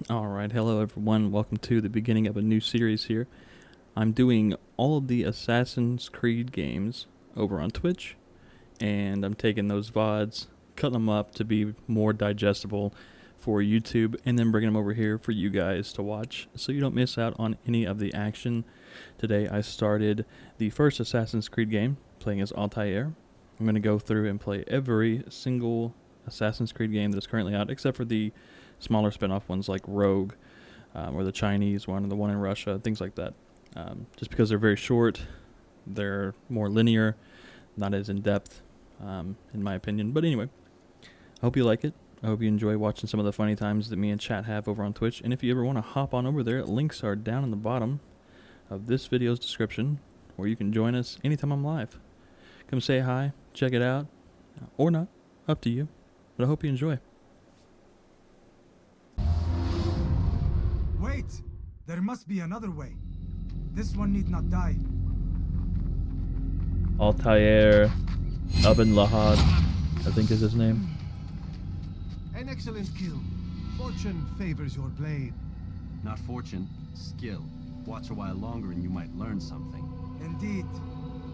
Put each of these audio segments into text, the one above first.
Alright, hello everyone, welcome to the beginning of a new series here. I'm doing all of the Assassin's Creed games over on Twitch, and I'm taking those VODs, cutting them up to be more digestible for YouTube, and then bringing them over here for you guys to watch, so you don't miss out on any of the action. Today I started the first Assassin's Creed game, playing as Altair. I'm going to go through and play every single Assassin's Creed game that is currently out, except for the smaller spin-off ones like Rogue, or the Chinese one, or the one in Russia, things like that. Just because they're very short, they're more linear, not as in-depth, in my opinion. But anyway, I hope you like it. I hope you enjoy watching some of the funny times that me and chat have over on Twitch. And if you ever want to hop on over there, links are down in the bottom of this video's description, where you can join us anytime I'm live. Come say hi, check it out, or not, up to you. But I hope you enjoy. Wait! There must be another way. This one need not die. Altair Ibn Lahad, I think is his name. An excellent skill. Fortune favors your blade. Not fortune, skill. Watch a while longer and you might learn something. Indeed.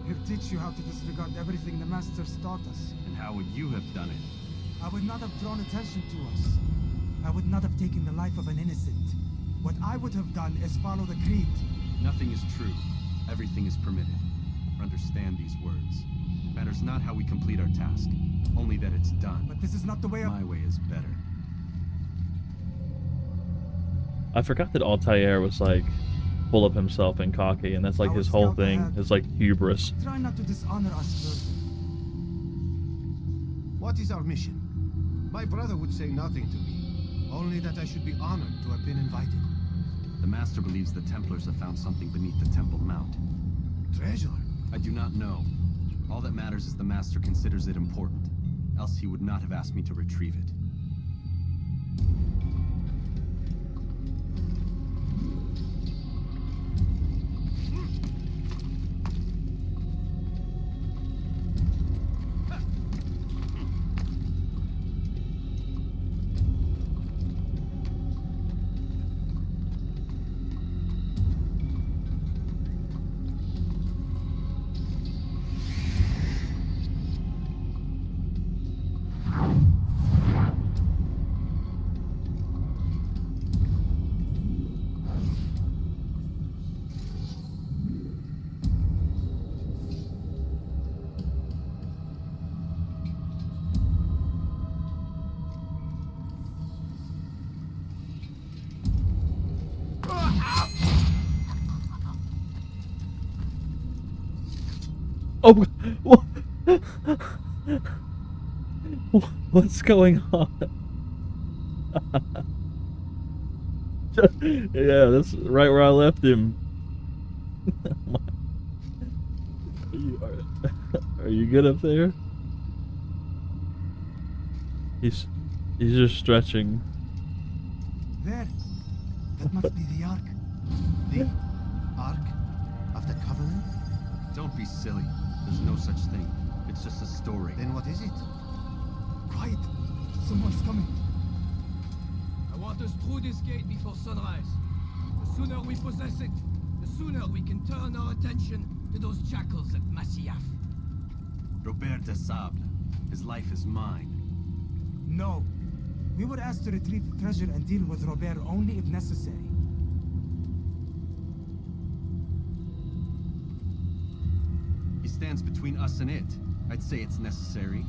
He'll teach you how to disregard everything the Masters taught us. And how would you have done it? I would not have drawn attention to us. I would not have taken the life of an innocent. What I would have done is follow the creed. Nothing is true. Everything is permitted. Understand these words. It matters not how we complete our task, only that it's done. But this is not the way of... My way is better. I forgot that Altair was like full of himself and cocky, and that's like his whole thing. It's like hubris. Try not to dishonor us further. What is our mission? My brother would say nothing to me, only that I should be honored to have been invited. The Master believes the Templars have found something beneath the Temple Mount. Treasure? I do not know. All that matters is the Master considers it important. Else he would not have asked me to retrieve it. Oh, what's going on? Yeah, that's right where I left him. Are you good up there? He's just stretching. There. That must be the Ark. The Ark of the Covenant? Don't be silly. There's no such thing. It's just a story. Then what is it? Quiet. Someone's coming. I want us through this gate before sunrise. The sooner we possess it, the sooner we can turn our attention to those jackals at Masyaf. Robert de Sable. His life is mine. No. We were asked to retrieve the treasure and deal with Robert only if necessary. He stands between us and it. I'd say it's necessary.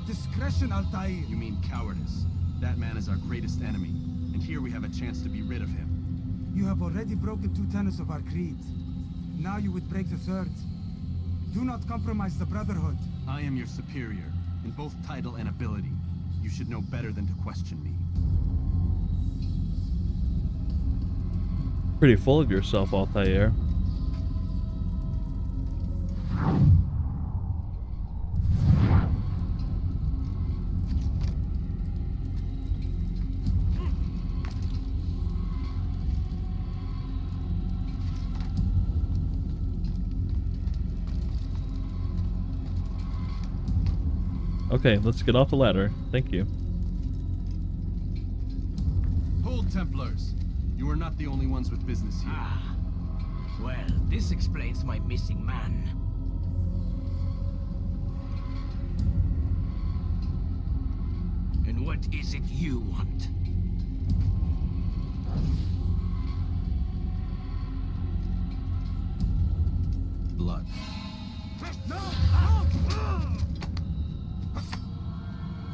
Discretion, Altair. You mean cowardice. That man is our greatest enemy, and here we have a chance to be rid of him. You have already broken 2 tenets of our creed. Now you would break the 3rd. Do not compromise the Brotherhood. I am your superior, in both title and ability. You should know better than to question me. Pretty full of yourself, Altair. Okay, let's get off the ladder. Thank you. Hold Templars. You are not the only ones with business here. Ah. Well, this explains my missing man. And what is it you want? Blood. No! Out!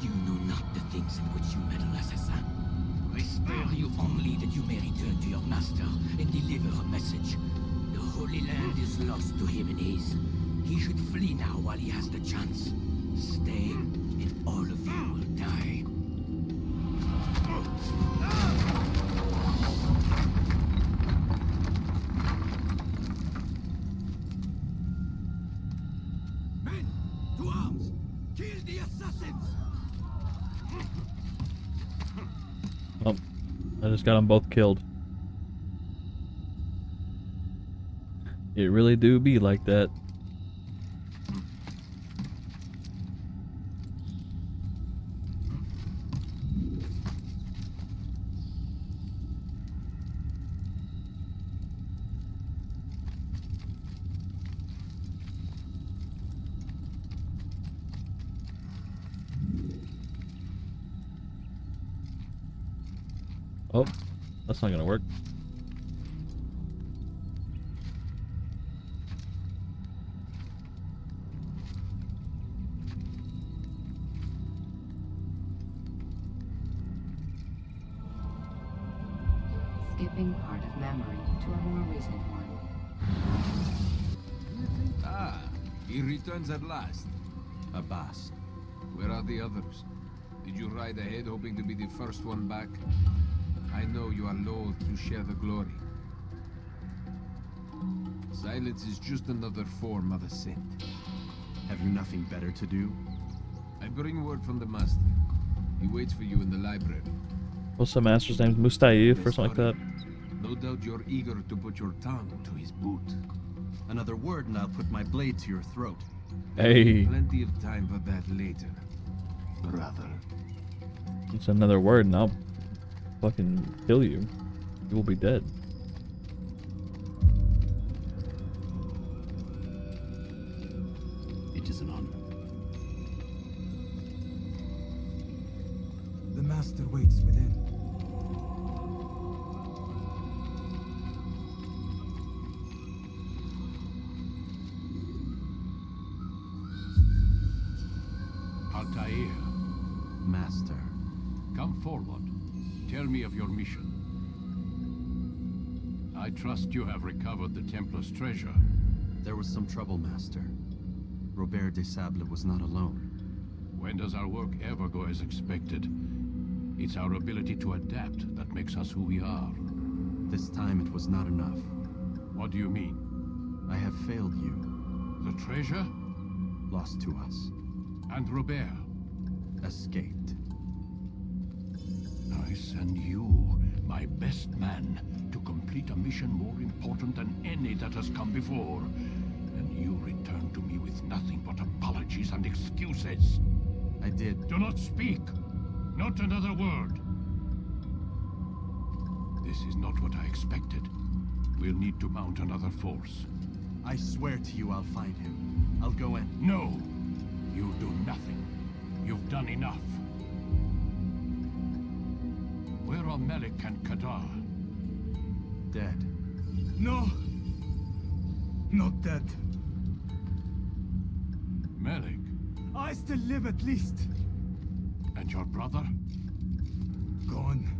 You know not the things in which you meddle, assassin. I spare you only that you may return to your master and deliver a message. The Holy Land is lost to him and his. He should flee now while he has the chance. Stay, and all of you will die. Men, to arms! Kill the assassins! Oh, I just got them both killed. It really do be like that. Oh, that's not gonna work. Skipping part of memory to a more recent one. Ah, he returns at last. Abbas, where are the others? Did you ride ahead hoping to be the first one back? I know you are loath to share the glory. Silence is just another form of assent. Have you nothing better to do? I bring word from the master. He waits for you in the library. What's the master's name? Mustaif or something like that? No doubt you're eager to put your tongue to his boot. Another word and I'll put my blade to your throat. Hey, Plenty of time for that later, brother. it's another word and I'll fucking kill you. You will be dead. It is an honor. The master waits within. Altair, Master. come forward. Tell me of your mission. I trust you have recovered the Templar's treasure. There was some trouble, Master. Robert de Sable was not alone. When does our work ever go as expected? It's our ability to adapt that makes us who we are. This time it was not enough. What do you mean? I have failed you. The treasure? Lost to us. And Robert? Escaped. I send you, my best man, to complete a mission more important than any that has come before. And you return to me with nothing but apologies and excuses. I did. Do not speak! Not another word! This is not what I expected. We'll need to mount another force. I swear to you I'll find him. I'll go in. No! You'll do nothing. You've done enough. Where are Melik and Kadar? Dead. No! Not dead. Melik? I still live at least. And your brother? Gone.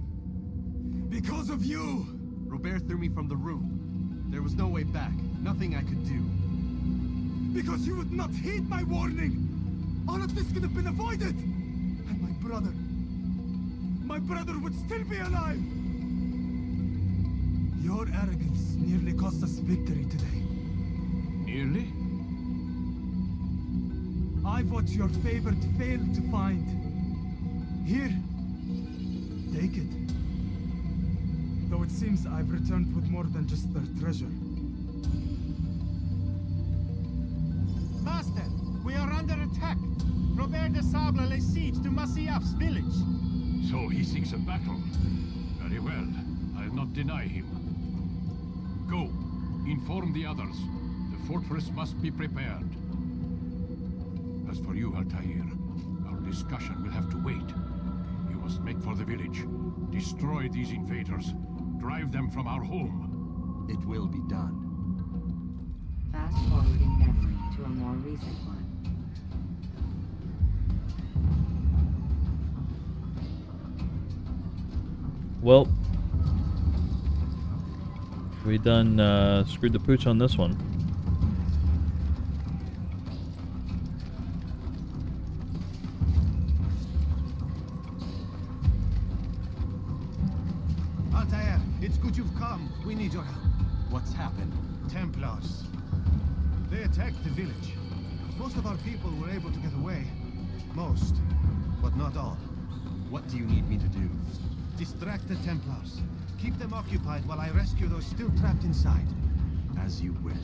Because of you! Robert threw me from the room. There was no way back. Nothing I could do. Because you would not heed my warning! All of this could have been avoided! And my brother would still be alive! Your arrogance nearly cost us victory today. Nearly? I've what your favorite failed to find. Here, take it. Though it seems I've returned with more than just their treasure. Master, we are under attack. Robert de Sable lays siege to Masyaf's village. So he seeks a battle. Very Very well. I'll not deny him. Go. Inform the others. The fortress must be prepared. As for you, Altair, our discussion will have to wait. You must make for the village. Destroy these invaders. Drive them from our home. It will be done. Fast forwarding memory to a more recent one. Well, we done screwed the pooch on this one. Altair, it's good you've come. We need your help. What's happened? Templars. They attacked the village. Most of our people were able to get away. Most, but not all. What do you need me to do? Distract the Templars. Keep them occupied while I rescue those still trapped inside. As you wish.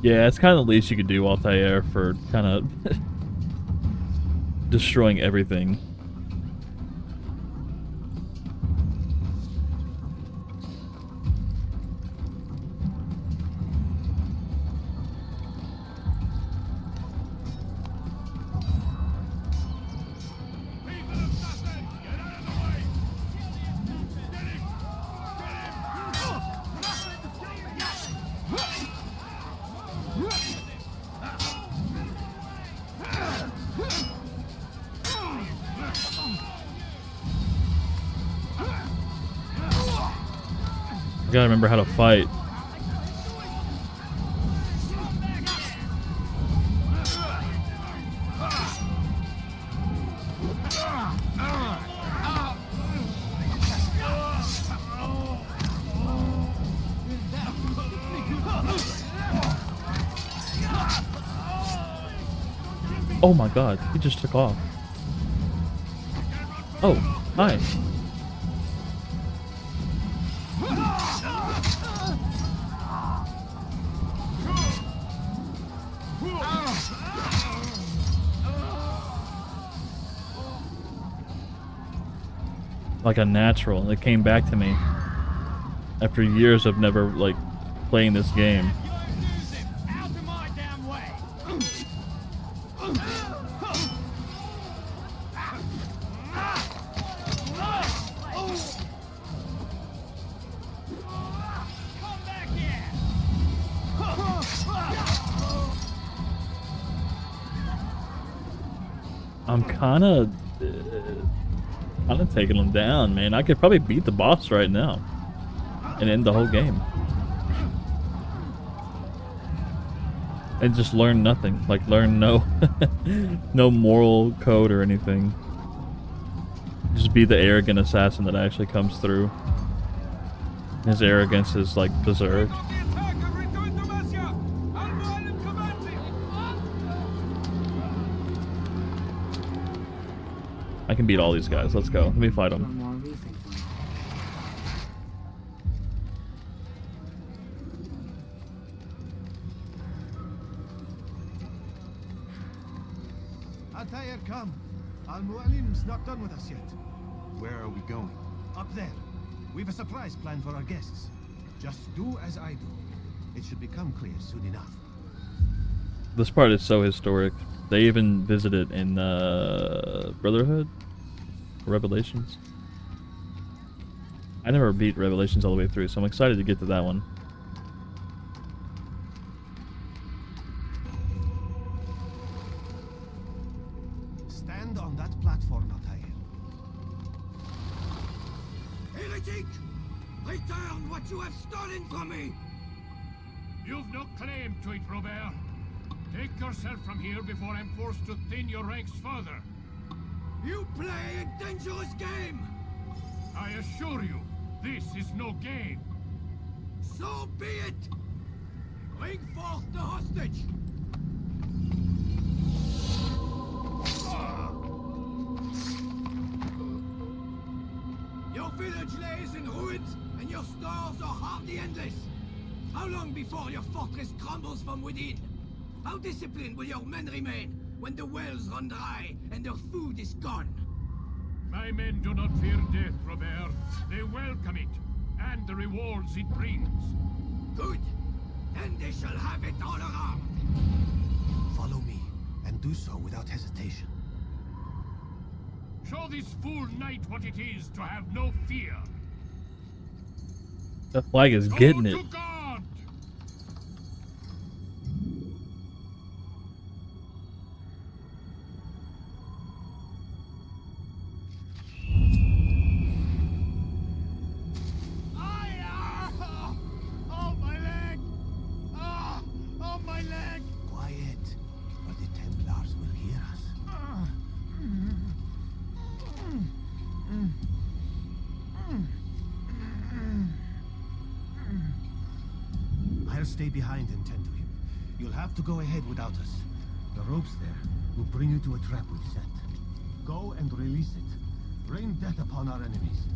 Yeah, it's kind of the least you could do, Altair, for kind of destroying everything. Gotta remember how to fight. Oh my god, he just took off. Oh, hi. Like a natural. It came back to me after years of never like playing this game. I'm kind of taking him down, man. I could probably beat the boss right now and end the whole game. And just learn nothing. Like, learn no no moral code or anything. Just be the arrogant assassin that actually comes through. His arrogance is, like, deserved. I can beat all these guys. Let's go. Let me fight them. Altair, come. Al-Mu'alim's not done with us yet. Where are we going? Up there. We've a surprise planned for our guests. Just do as I do. It should become clear soon enough. This part is so historic. They even visited in Brotherhood? Revelations? I never beat Revelations all the way through, so I'm excited to get to that one. Stand on that platform, Altair. Heretic! Return what you have stolen from me! You've no claim to it, Robert. Take yourself from here before I'm forced to thin your ranks further. You play a dangerous game! I assure you, this is no game. So be it! Bring forth the hostage! Your village lays in ruins, and your stores are hardly endless. How long before your fortress crumbles from within? How disciplined will your men remain when the wells run dry and their food is gone? My men do not fear death, Robert. They welcome it, and the rewards it brings. Good. Then they shall have it all around. Follow me, and do so without hesitation. Show this fool knight what it is to have no fear. The flag is getting it. Go to God! Oh, my leg! Oh, my leg! Quiet, or the Templars will hear us. I'll stay behind and tend to him. You'll have to go ahead without us. The ropes there will bring you to a trap we've set. Go and release it. Rain death upon our enemies.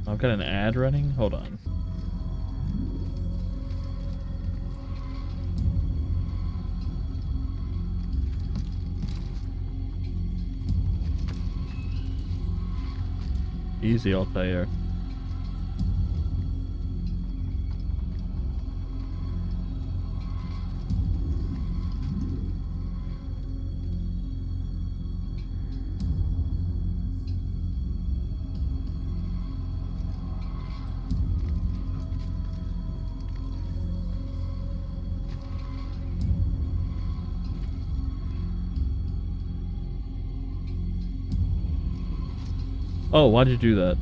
I've got an ad running. Hold on. Easy, Altair. Oh, why'd you do that?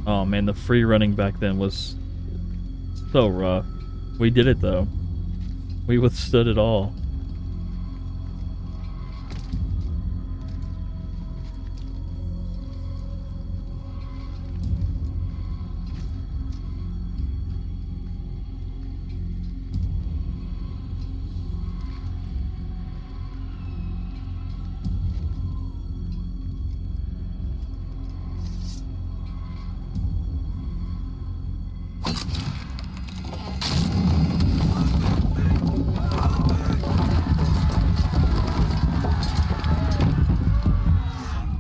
Oh man, the free running back then was so rough. We did it though. We withstood it all.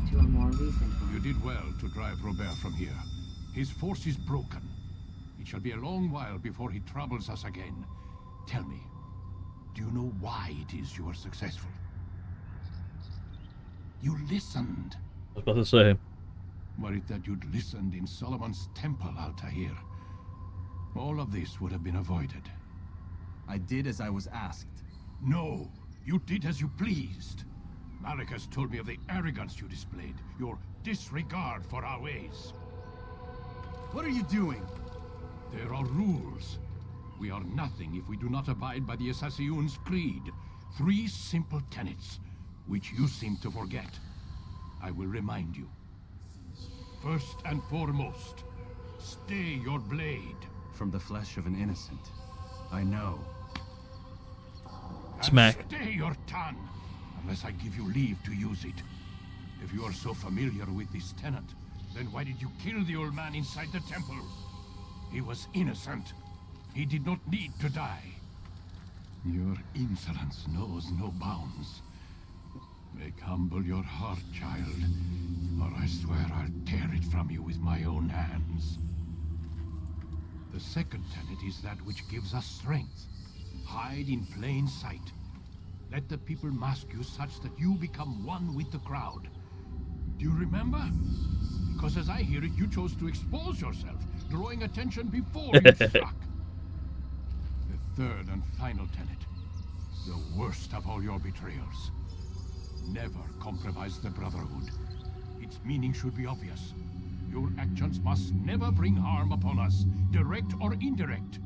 To a more recent one. You did well to drive Robert from here. His force is broken. It shall be a long while before he troubles us again. Tell me, do you know why it is you are successful? You listened. I was about to say. Were it that you'd listened in Solomon's temple, Altair, all of this would have been avoided. I did as I was asked. No, you did as you pleased. Malik has told me of the arrogance you displayed, your disregard for our ways. What are you doing? There are rules. We are nothing if we do not abide by the Assassin's creed. 3 simple tenets, which you seem to forget. I will remind you. First and foremost, stay your blade. From the flesh of an innocent. I know. And Smack. stay your tongue, unless I give you leave to use it. If you are so familiar with this tenet, then why did you kill the old man inside the temple? He was innocent. He did not need to die. Your insolence knows no bounds. Make humble your heart, child, or I swear I'll tear it from you with my own hands. The second tenet is that which gives us strength. Hide in plain sight. Let the people mask you such that you become one with the crowd. Do you remember? Because as I hear it, you chose to expose yourself, drawing attention before you struck. The third and final tenet. The worst of all your betrayals. Never compromise the Brotherhood. Its meaning should be obvious. Your actions must never bring harm upon us, direct or indirect.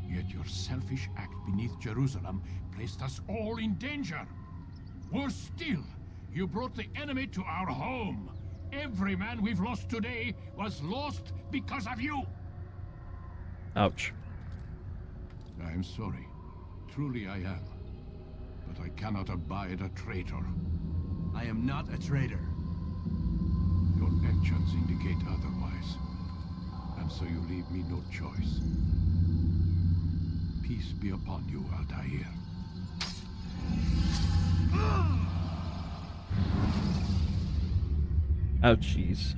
Yet your selfish act beneath Jerusalem placed us all in danger. Worse still, you brought the enemy to our home. Every man we've lost today was lost because of you. Ouch. I'm sorry. Truly I am. But I cannot abide a traitor. I am not a traitor. Your actions indicate otherwise. And so you leave me no choice. Peace be upon you, Altair. Ouchies.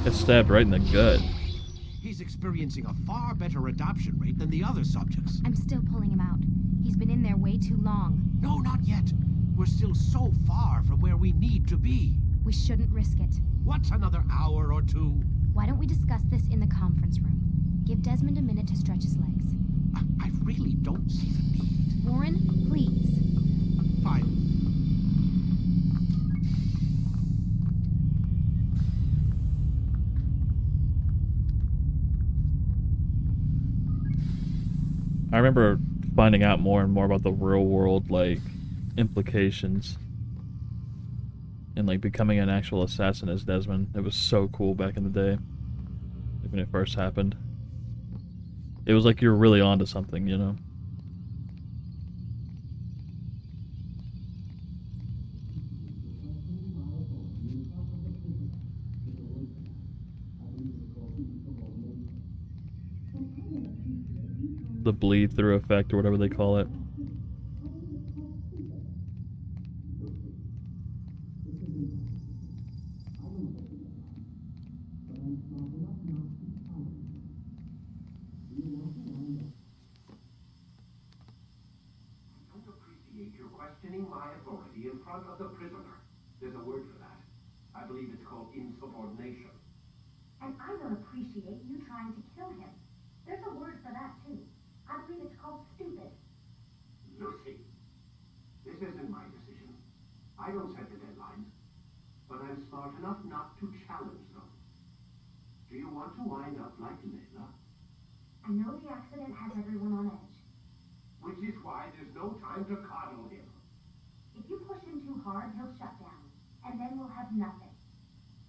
Got stabbed right in the gut. He's experiencing a far better adoption rate than the other subjects. I'm still pulling him out. He's been in there way too long. No, not yet. We're still so far from where we need to be. We shouldn't risk it. What's another hour or two? Why don't we discuss this in the conference room? Give Desmond a minute to stretch his legs. I really don't see the need. Warren, please. Fine. I remember finding out more and more about the real world, like, implications. And, like, becoming an actual assassin as Desmond. It was so cool back in the day. Like, when it first happened. It was like you were really onto something, you know? The bleed through effect or whatever they call it. You're questioning my authority in front of the prisoner. There's a word for that. I believe it's called insubordination. And I don't appreciate you trying to kill him. There's a word for that, too. I believe it's called stupid. Lucy, this isn't my decision. I don't set the deadlines, but I'm smart enough not to challenge them. Do you want to wind up like Layla? I know the accident has everyone on edge. Which is why there's no time to coddle him. If you push him too hard, he'll shut down, and then we'll have nothing.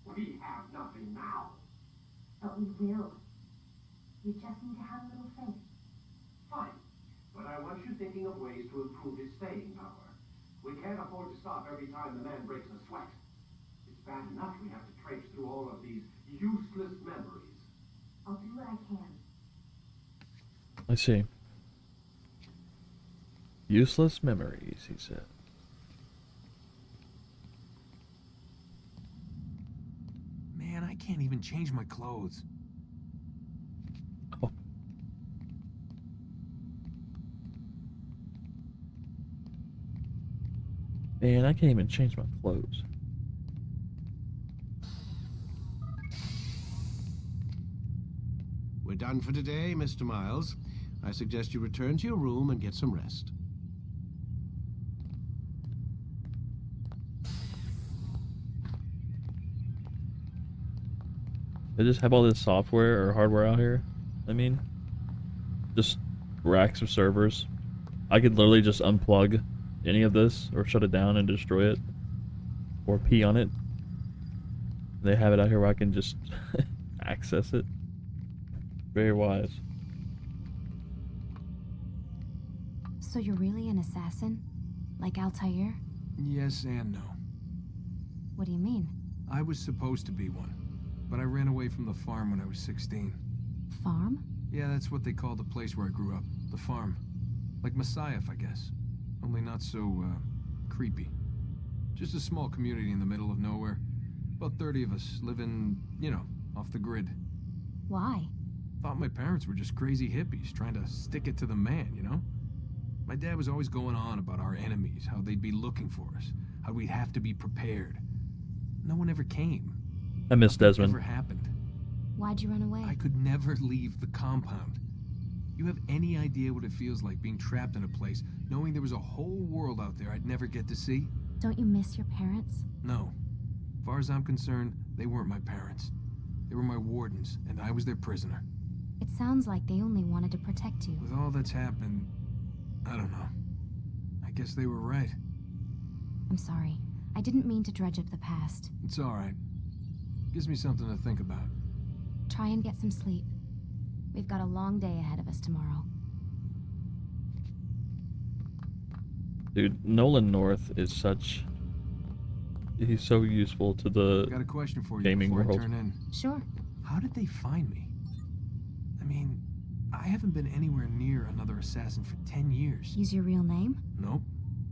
We have nothing now. But we will. You just need to have a little faith. Fine, but I want you thinking of ways to improve his staying power. We can't afford to stop every time the man breaks a sweat. It's bad enough we have to traipse through all of these useless memories. I'll do what I can. I see. Useless memories, he said. Man, I can't even change my clothes. Oh. Man, I can't even change my clothes. We're done for today, Mr. Miles. I suggest you return to your room and get some rest. They just have all this software or hardware out here. I mean, just racks of servers. I could literally just unplug any of this or shut it down and destroy it or pee on it. They have it out here where I can just access it. Very wise. So you're really an assassin? Like Altair? Yes and no. What do you mean? I was supposed to be one, but I ran away from the farm when I was 16. Farm? Yeah, that's what they call the place where I grew up. The farm. Like Messiah, I guess. Only not so, creepy. Just a small community in the middle of nowhere. About 30 of us living, you know, off the grid. Why? Thought my parents were just crazy hippies trying to stick it to the man, you know? My dad was always going on about our enemies, how they'd be looking for us, how we'd have to be prepared. No one ever came. I miss Desmond. Never happened. Why'd you run away? I could never leave the compound. You have any idea what it feels like being trapped in a place, knowing there was a whole world out there I'd never get to see? Don't you miss your parents? No. As far as I'm concerned, they weren't my parents. They were my wardens, and I was their prisoner. It sounds like they only wanted to protect you. With all that's happened, I don't know. I guess they were right. I'm sorry. I didn't mean to dredge up the past. It's all right. Gives me something to think about. Try and get some sleep. We've got a long day ahead of us tomorrow. Dude, Nolan North is such... He's so useful to the Got a question for you gaming before world. I turn in. Sure. How did they find me? I mean, I haven't been anywhere near another assassin for 10 years. Use your real name? Nope.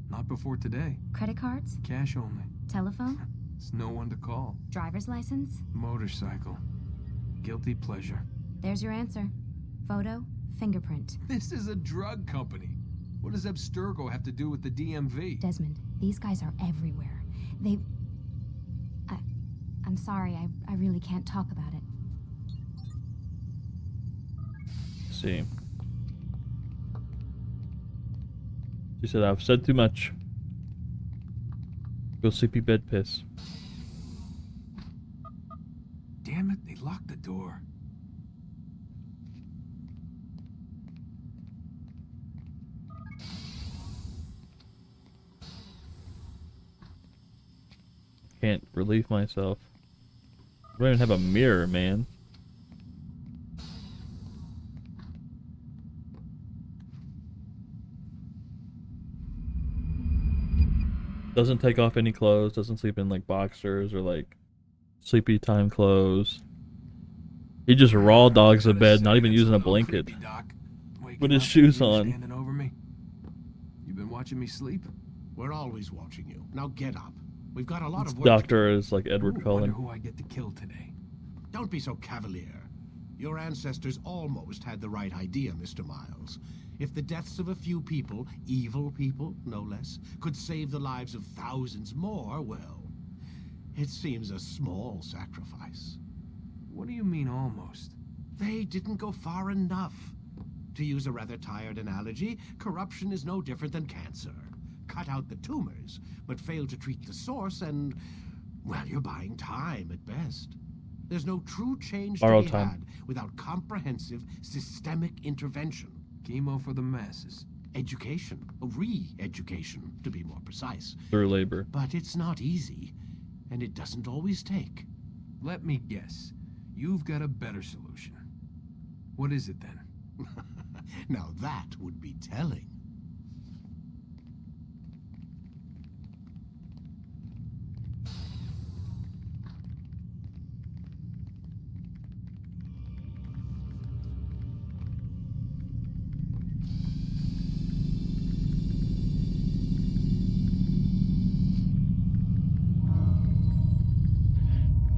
Not before today. Credit cards? Cash only. Telephone? There's no one to call. Driver's license? Motorcycle. Guilty pleasure. There's your answer. Photo, fingerprint. This is a drug company. What does Abstergo have to do with the DMV? Desmond, these guys are everywhere. I'm sorry, I really can't talk about it. See. She said, I've said too much. Go sleepy bed piss. Damn it, they locked the door. Can't relieve myself. I don't even have a mirror, man. Doesn't take off any clothes, doesn't sleep in like boxers or like sleepy time clothes. He just raw dogs the bed, not even using a blanket. With his shoes on. Standing over me. You been watching me sleep? We're always watching you. Now get up. We've got a lot This of work. doctor is like Edward Wonder Cullen. who I get to kill today. Don't be so cavalier. Your ancestors almost had the right idea, Mr. Miles. If the deaths of a few people, evil people, no less, could save the lives of thousands more, well, it seems a small sacrifice. What do you mean almost? They didn't go far enough. To use a rather tired analogy, corruption is no different than cancer. Cut out the tumors, but fail to treat the source and, well, you're buying time at best. There's no true change to Borrowed be time. had without comprehensive, systemic intervention. Chemo for the masses. Education, re-education, to be more precise. Through labor. But it's not easy, and it doesn't always take. Let me guess. You've got a better solution. What is it then? Now that would be telling.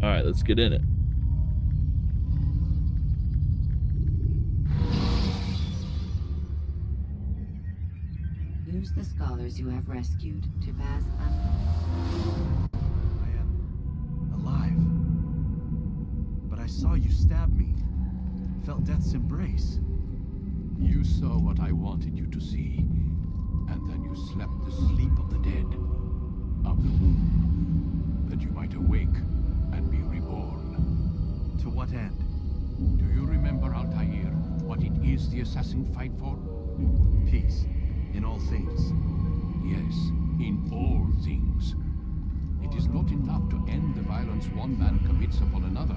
Alright, let's get in it. Use the scholars you have rescued to pass I am alive. But I saw you stab me. Felt death's embrace. You saw what I wanted you to see, and then you slept the sleep of the dead, of the womb, that you might awake and be reborn. To what end? Do you remember, Altair, what it is the assassin fight for? Peace. In all things. Yes, in all things. It is not enough to end the violence one man commits upon another.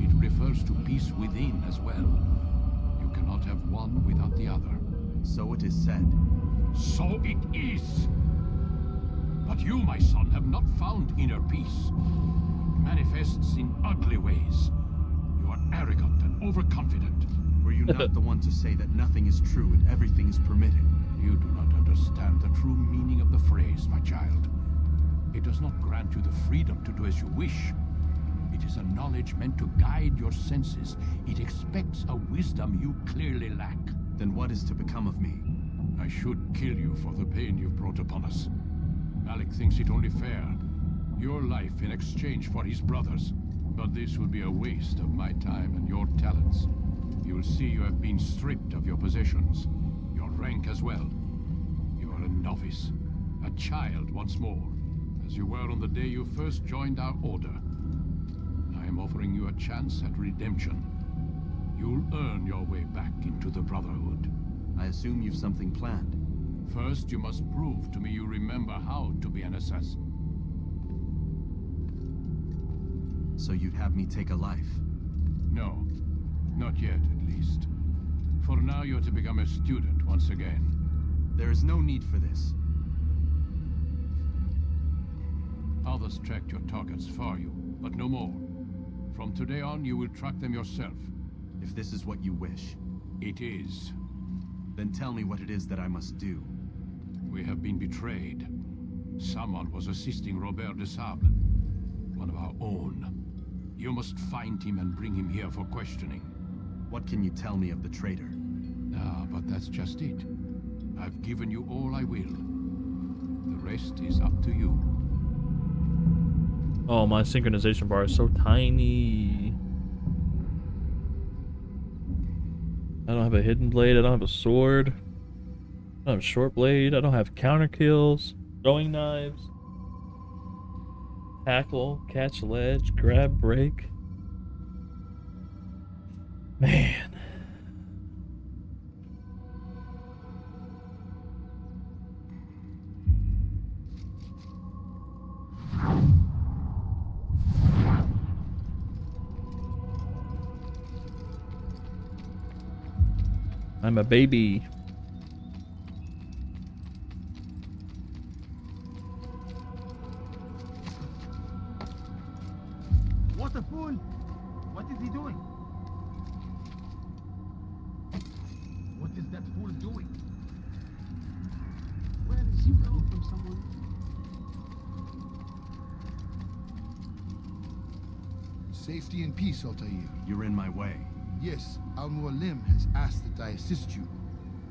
It refers to peace within as well. You cannot have one without the other. So it is said. So it is. But you, my son, have not found inner peace. It manifests in ugly ways. You are arrogant and overconfident. Were you not the one to say that nothing is true and everything is permitted? You do not understand the true meaning of the phrase, my child. It does not grant you the freedom to do as you wish. It is a knowledge meant to guide your senses. It expects a wisdom you clearly lack. Then what is to become of me? I should kill you for the pain you've brought upon us. Malik thinks it only fair. Your life in exchange for his brother's. But this would be a waste of my time and your talents. You will see you have been stripped of your possessions. Your rank as well. You are a novice. A child once more. As you were on the day you first joined our order. I am offering you a chance at redemption. You'll earn your way back into the Brotherhood. I assume you've something planned. First, you must prove to me you remember how to be an assassin. So you'd have me take a life? No. Not yet, at least. For now, you're to become a student once again. There is no need for this. Others tracked your targets for you, but no more. From today on, you will track them yourself. If this is what you wish. It is. Then tell me what it is that I must do. We have been betrayed. Someone was assisting Robert de Sable, one of our own. You must find him and bring him here for questioning. What can you tell me of the traitor? Ah, but that's just it. I've given you all I will. The rest is up to you. Oh, my synchronization bar is so tiny. I don't have a hidden blade. I don't have a sword. I don't have a short blade. I don't have counter kills. Throwing knives. Tackle, catch ledge, grab, break. Man. I'm a baby. What a fool! What is he doing? What is that fool doing? Where is he running from someone? Safety and peace, Altair. You're in my way. Yes, Al-Mualim has asked that I assist you.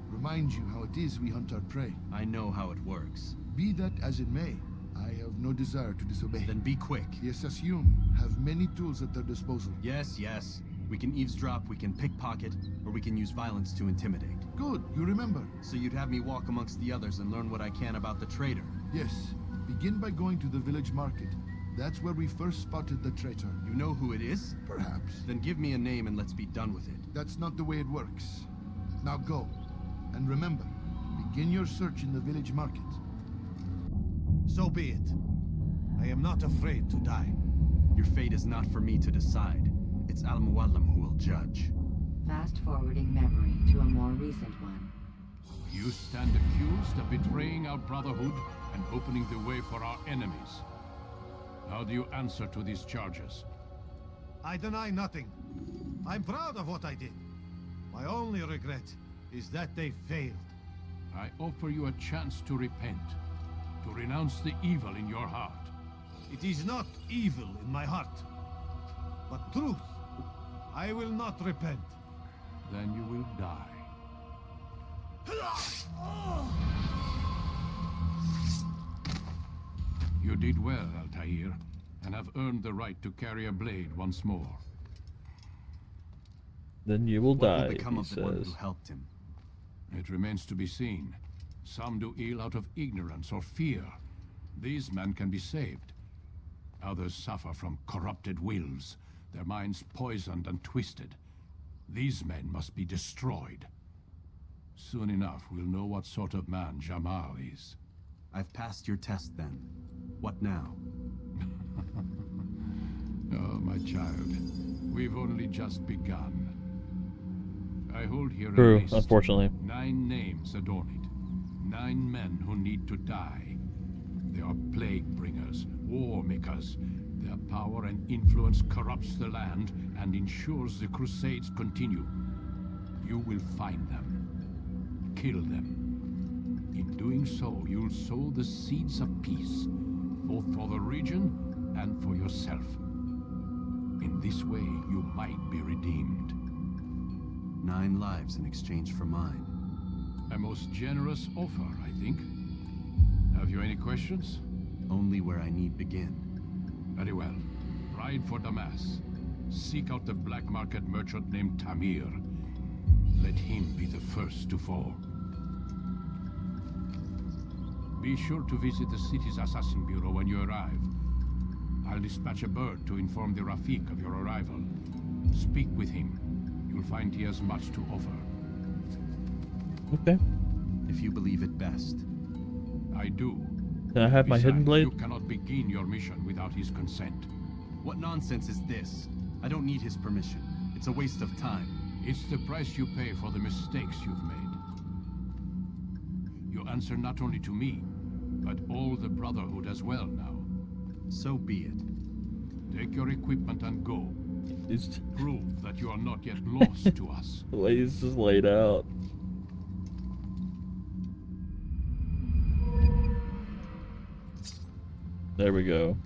Remind you how it is we hunt our prey. I know how it works. Be that as it may, I have no desire to disobey. Then be quick. The Assassin have many tools at their disposal. Yes, yes. We can eavesdrop, we can pickpocket, or we can use violence to intimidate. Good, you remember. So you'd have me walk amongst the others and learn what I can about the traitor? Yes. Begin by going to the village market. That's where we first spotted the traitor. You know who it is? Perhaps. Then give me a name and let's be done with it. That's not the way it works. Now go. And remember, begin your search in the village market. So be it. I am not afraid to die. Your fate is not for me to decide. It's Al-Mualim who will judge. Fast forwarding memory to a more recent one. You stand accused of betraying our Brotherhood and opening the way for our enemies. How do you answer to these charges? I deny nothing. I'm proud of what I did. My only regret is that they failed. I offer you a chance to repent, to renounce the evil in your heart. It is not evil in my heart, but truth. I will not repent. Then you will die. You did well, Altair, and have earned the right to carry a blade once more. Then you will What die, will become he of the one says. who helped him? It remains to be seen. Some do ill out of ignorance or fear. These men can be saved. Others suffer from corrupted wills, their minds poisoned and twisted. These men must be destroyed. Soon enough, we'll know what sort of man Jamal is. I've passed your test then. What now? Oh, my child. We've only just begun. I hold here True, a list. unfortunately. 9 names adorn it. 9 men who need to die. They are plague bringers, war makers. Their power and influence corrupts the land and ensures the Crusades continue. You will find them. Kill them. In doing so, you'll sow the seeds of peace, both for the region and for yourself. In this way, you might be redeemed. 9 lives in exchange for mine. A most generous offer, I think. Have you any questions? Only where I need begin. Very well. Ride for Damas. Seek out the black market merchant named Tamir. Let him be the first to fall. Be sure to visit the city's assassin bureau when you arrive. I'll dispatch a bird to inform the Rafik of your arrival. Speak with him. You'll find he has much to offer. Okay. If you believe it best. I do. Can I have my hidden Besides, blade? you cannot begin your mission without his consent. What nonsense is this? I don't need his permission. It's a waste of time. It's the price you pay for the mistakes you've made. You answer not only to me, but all the Brotherhood as well now. So be it. Take your equipment and go. He's Prove that you are not yet lost to us. the way he's just laid out. There we go.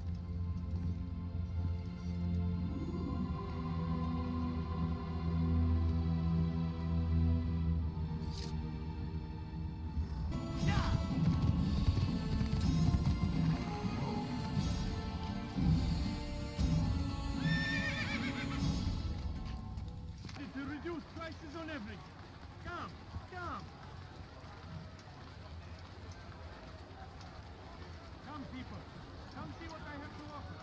To reduce prices on everything. Come, come. Come, people. Come see what I have to offer.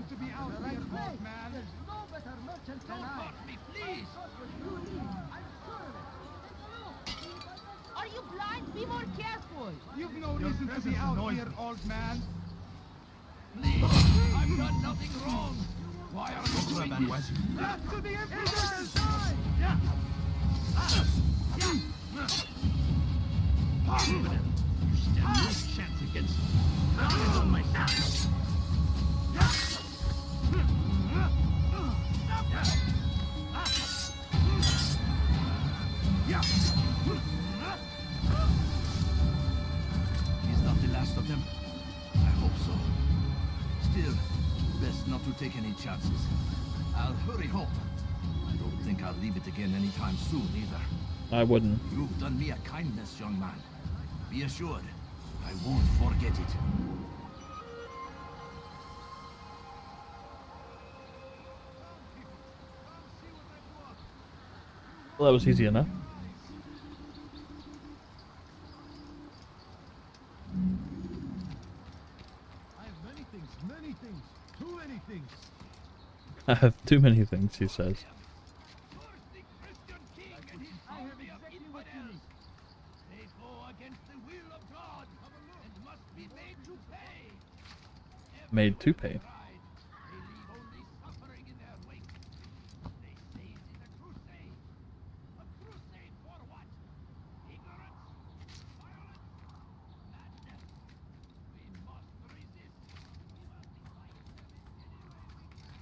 To be out here, old man. There's no better merchant than I. Don't me, please. Are you blind? Be more careful. You've no reason to be out here, old man. Please, I've done nothing wrong. Why are you doing this? Death to the infidels! You stand no chance against me. God is on my side. He's not the last of them. I hope so. Still, best not to take any chances. I'll hurry home. I don't think I'll leave it again anytime soon either. I wouldn't. You've done me a kindness, young man. Be assured, I won't forget it. Well, that was easy enough. I have many things, too many things. I have too many things, he says. I have exactly what you need. They go against the will of God and must be made to pay. Made to pay. They leave only suffering in their wake. They say it is a crusade. A crusade for what? Ignorance? Violence? Madness? We must resist. We must fight them in any way we can.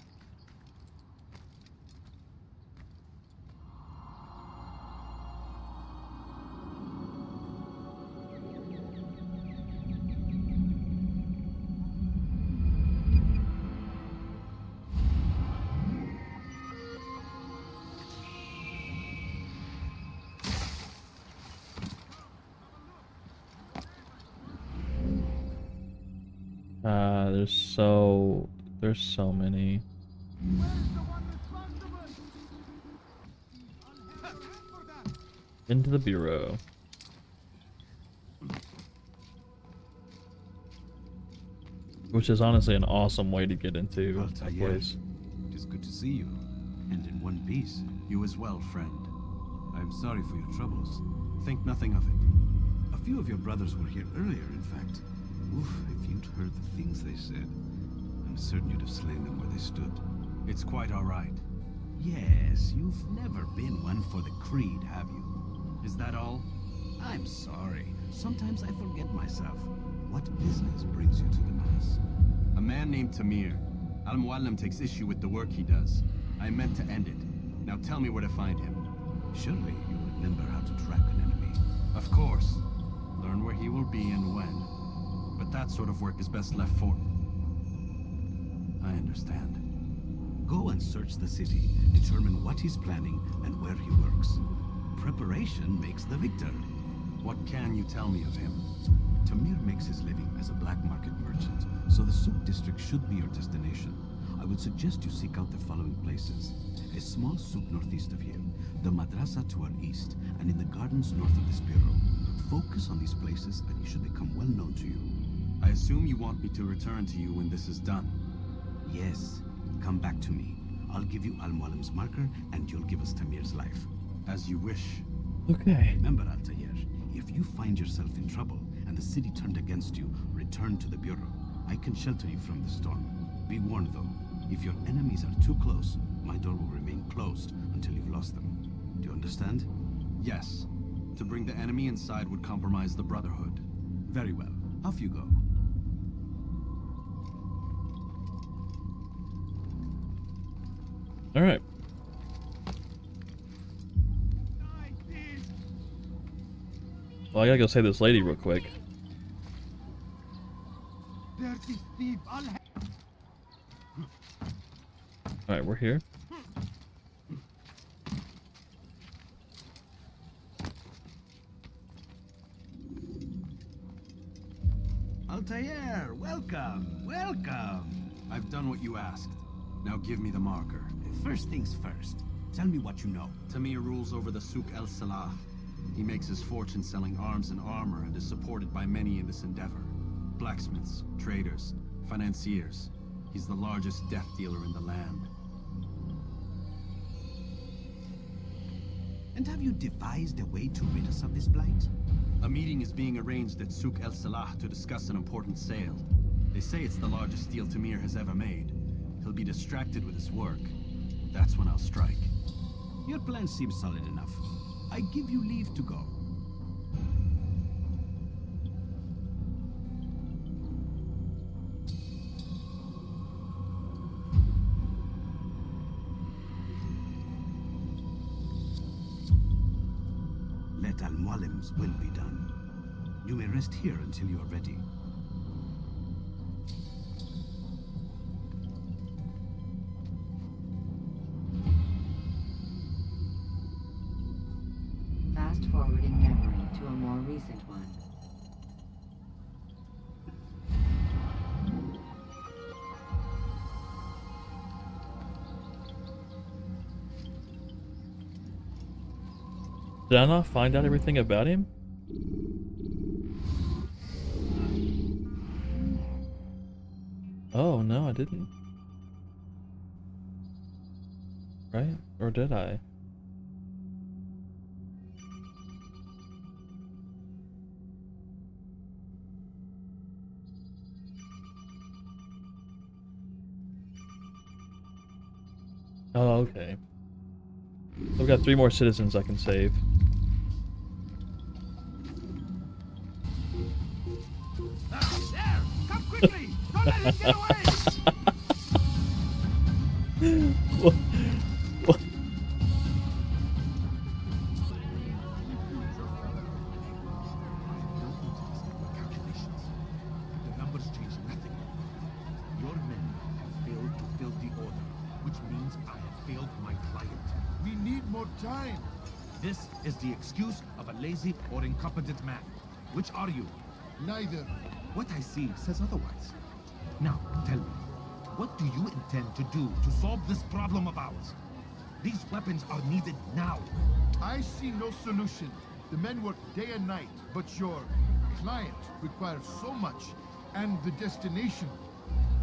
There's so many. Into the bureau. Which is honestly an awesome way to get into a place. It is good to see you, and in one piece. You as well, friend. I am sorry for your troubles. Think nothing of it. A few of your brothers were here earlier, in fact. Oof, if you'd heard the things they said, I'm certain you'd have slain them where they stood. It's quite all right. Yes, you've never been one for the creed, have you? Is that all? I'm sorry. Sometimes I forget myself. What business brings you to the mass? A man named Tamir. Al-Muallim takes issue with the work he does. I meant to end it. Now tell me where to find him. Surely you remember how to track an enemy. Of course. Learn where he will be and when. But that sort of work is best left for... I understand. Go and search the city, determine what he's planning and where he works. Preparation makes the victor. What can you tell me of him? Tamir makes his living as a black market merchant, so the souk district should be your destination. I would suggest you seek out the following places. A small souk northeast of here, the madrasa to our east, and in the gardens north of this bureau. Focus on these places and he should become well known to you. I assume you want me to return to you when this is done? Yes. Come back to me. I'll give you Al-Mualim's marker and you'll give us Tamir's life. As you wish. Okay. Remember, Altair, if you find yourself in trouble and the city turned against you, return to the Bureau. I can shelter you from the storm. Be warned though, if your enemies are too close, my door will remain closed until you've lost them. Do you understand? Yes. To bring the enemy inside would compromise the Brotherhood. Very well. Off you go. All right. Well, I gotta go save this lady real quick. Dirty thief, Alright, we're here. Altair, welcome, welcome. I've done what you asked. Now give me the marker. First things first. Tell me what you know. Tamir rules over the Souk El Salah. He makes his fortune selling arms and armor and is supported by many in this endeavor. Blacksmiths, traders, financiers. He's the largest death dealer in the land. And have you devised a way to rid us of this blight? A meeting is being arranged at Souk El Salah to discuss an important sale. They say it's the largest deal Tamir has ever made. He'll be distracted with his work. That's when I'll strike. Your plan seems solid enough. I give you leave to go. Let Al-Mualim's will be done. You may rest here until you are ready. Fast forwarding memory to a more recent one. Did I not find out everything about him? Oh, no, I didn't. Right? Or did I? Oh, okay. I've got 3 more citizens I can save. There! Come quickly! Don't let him get away! What? The numbers change nothing. Your men have failed to fill the order, which means I have failed my client. We need more time. This is the excuse of a lazy or incompetent man. Which are you? Neither. What I see says otherwise. Now, tell me, what do you intend to do to solve this problem of ours? These weapons are needed now. I see no solution. The men work day and night, but your client requires so much, and the destination.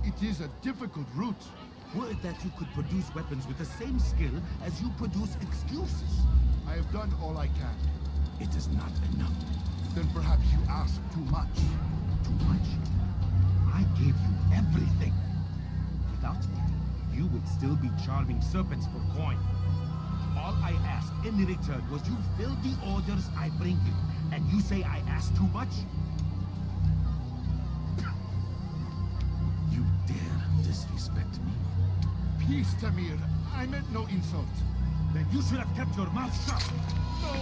It is a difficult route. Were it that you could produce weapons with the same skill as you produce excuses. I have done all I can. It is not enough. Then perhaps you ask too much. Too much? I gave you everything. Without me, you would still be charming serpents for coin. All I asked in return was you fill the orders I bring you, and you say I asked too much? You dare disrespect me? Peace, Tamir. I meant no insult. Then you should have kept your mouth shut. No!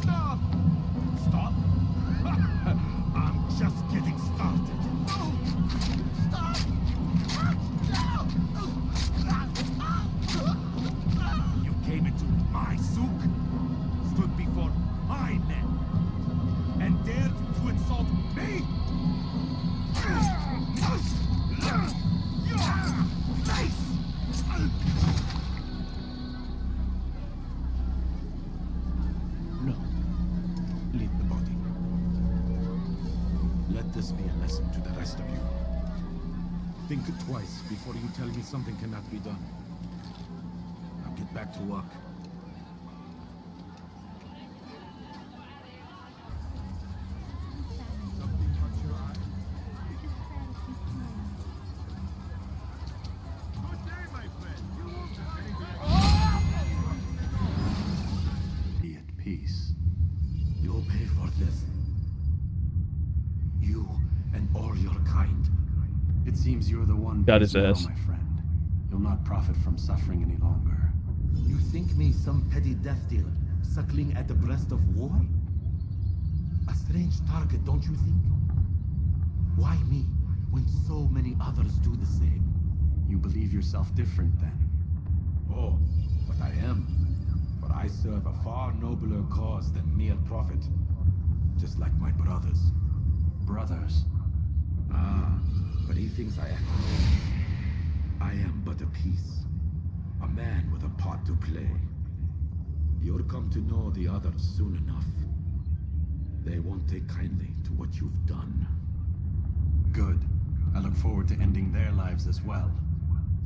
Stop! Stop? I'm just getting started. No! Stop! You came into my souk, stood before my men, and dared to insult me? No. Leave the body. Let this be a lesson to the rest of you. Think twice before you tell me something cannot be done. Now get back to work. Be at peace. You'll pay for this. You and all your kind. It seems you're the one Got peace his now, ass. my friend. You'll not profit from suffering any longer. You think me some petty death dealer, suckling at the breast of war? A strange target, don't you think? Why me, when so many others do the same? You believe yourself different then? Oh, but I am. For I serve a far nobler cause than mere profit. Just like my brothers. Brothers? Ah, but he thinks I act alone. I am but a piece. A man with a part to play. You'll come to know the others soon enough. They won't take kindly to what you've done. Good. I look forward to ending their lives as well.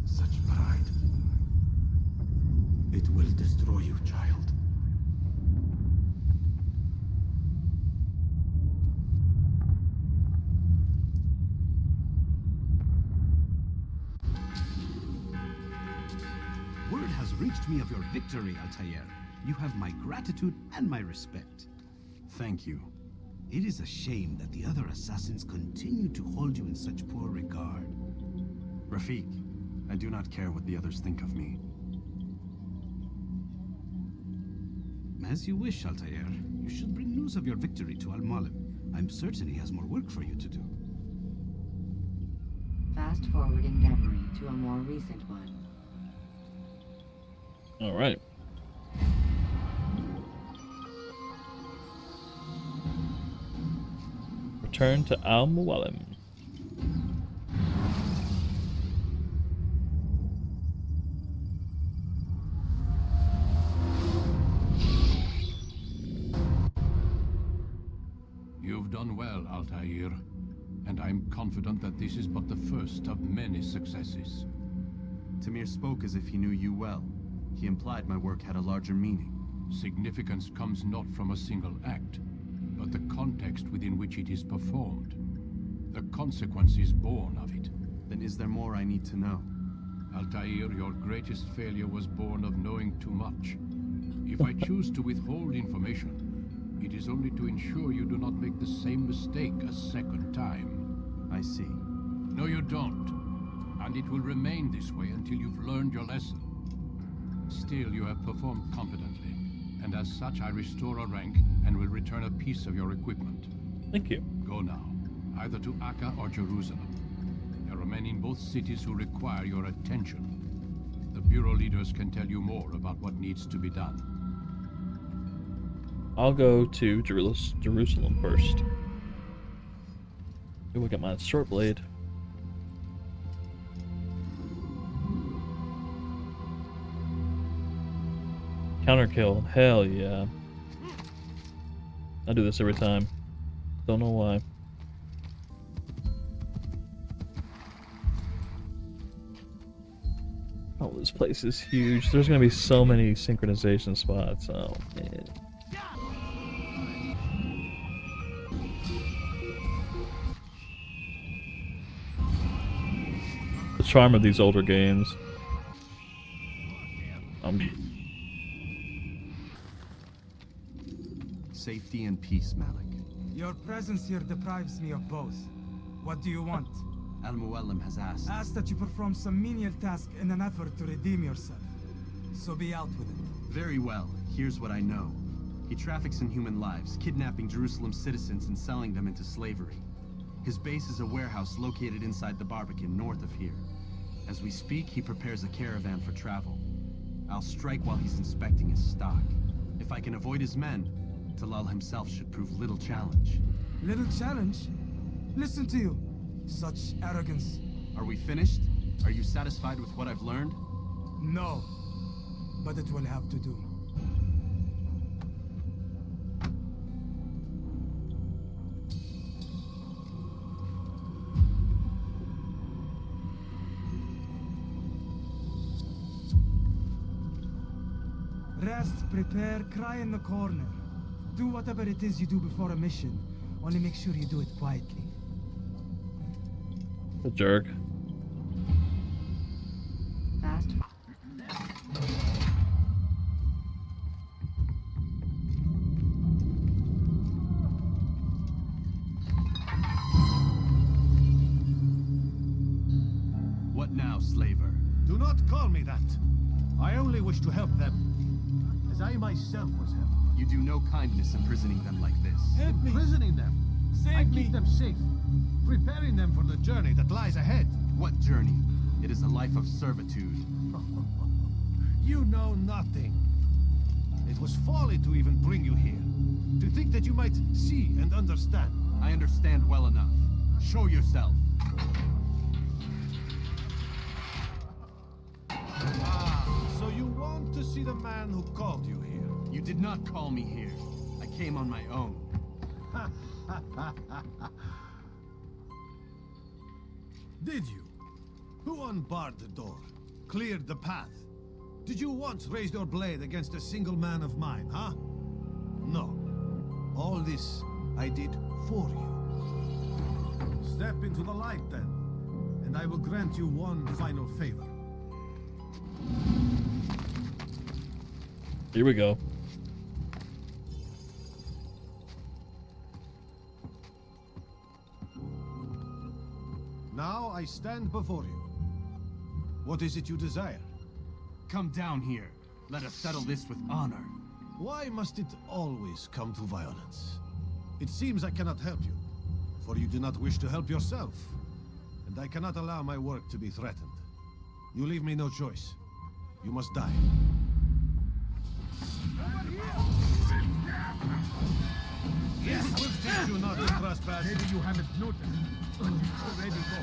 Such pride. It will destroy you, child. Word has reached me of your victory, Altair. You have my gratitude and my respect. Thank you. It is a shame that the other assassins continue to hold you in such poor regard. Rafik, I do not care what the others think of me. As you wish, Altair. You should bring news of your victory to Al-Malim. I'm certain he has more work for you to do. Fast forwarding memory to a more recent one. All right. Return to Al-Mualim. You've done well, Altair, and I'm confident that this is but the first of many successes. Tamir spoke as if he knew you well. He implied my work had a larger meaning. Significance comes not from a single act, but the context within which it is performed. The consequences born of it. Then is there more I need to know? Altair, your greatest failure was born of knowing too much. If I choose to withhold information, it is only to ensure you do not make the same mistake a second time. I see. No, you don't. And it will remain this way until you've learned your lesson. Still, you have performed competently, and as such I restore a rank and will return a piece of your equipment. Thank you. Go now, either to Akka or Jerusalem. There are men in both cities who require your attention. The Bureau leaders can tell you more about what needs to be done. I'll go to Jerusalem first. Ooh, I got my short blade. Counter kill, hell yeah. I do this every time. Don't know why. Oh, this place is huge. There's gonna be so many synchronization spots. Oh man. The charm of these older games. Safety and peace, Malik. Your presence here deprives me of both. What do you want? Al-Mualim has asked. Ask that you perform some menial task in an effort to redeem yourself. So be out with it. Very well. Here's what I know. He traffics in human lives, kidnapping Jerusalem citizens and selling them into slavery. His base is a warehouse located inside the Barbican, north of here. As we speak, he prepares a caravan for travel. I'll strike while he's inspecting his stock. If I can avoid his men, Talal himself should prove little challenge. Little challenge? Listen to you. Such arrogance. Are we finished? Are you satisfied with what I've learned? No. But it will have to do. Just prepare, cry in the corner. Do whatever it is you do before a mission. Only make sure you do it quietly. The jerk. Fast. What now, slaver? Do not call me that. I only wish to help them, as I myself was helped. You do no kindness imprisoning them like this. Help me! Imprisoning them. I Save me! keep them safe, preparing them for the journey that lies ahead. What journey? It is a life of servitude. You know nothing. It was folly to even bring you here. To think that you might see and understand. I understand well enough. Show yourself. So you want to see the man who called you here? You did not call me here. I came on my own. Did you? Who unbarred the door? Cleared the path? Did you once raise your blade against a single man of mine, huh? No. All this I did for you. Step into the light then, and I will grant you one final favor. Here we go. Now I stand before you. What is it you desire? Come down here. Let us settle this with honor. Why must it always come to violence? It seems I cannot help you, for you do not wish to help yourself. And I cannot allow my work to be threatened. You leave me no choice. You must die. Yes, will teach you not to trespass. Maybe you haven't noticed. Ready, go.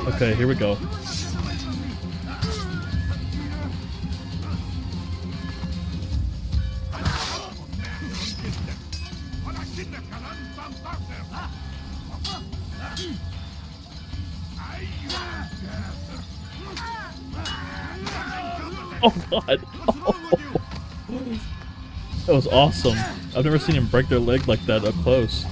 Okay, here we go. Oh god! That was awesome. I've never seen him break their leg like that up close.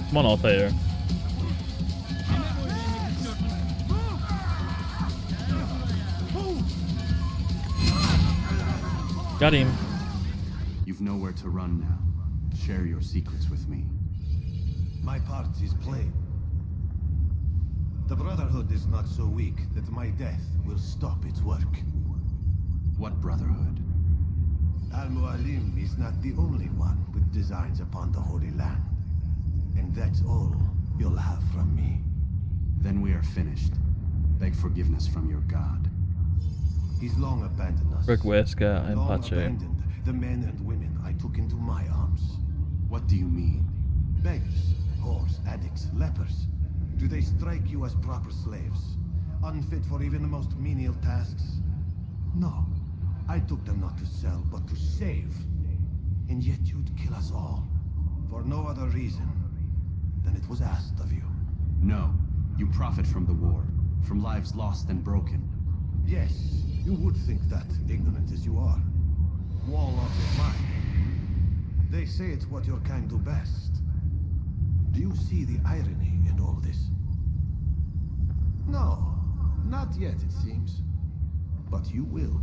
Come on, Altair. Got him. You've nowhere to run now. Share your secrets with me. My part is plain. The Brotherhood is not so weak that my death will stop its work. What Brotherhood? Al-Mualim is not the only one with designs upon the Holy Land. And that's all you'll have from me. Then we are finished. Beg forgiveness from your god. He's long abandoned us. Requesca and Long Pache. abandoned the men and women I took into my arms. What do you mean? Beggars, whores, addicts, lepers. Do they strike you as proper slaves? Unfit for even the most menial tasks? No. I took them not to sell, but to save. And yet you'd kill us all. For no other reason than it was asked of you. No. You profit from the war. From lives lost and broken. Yes, you would think that, ignorant as you are. Wall off your mind. They say it's what your kind do best. Do you see the irony in all this? No, not yet, it seems. But you will.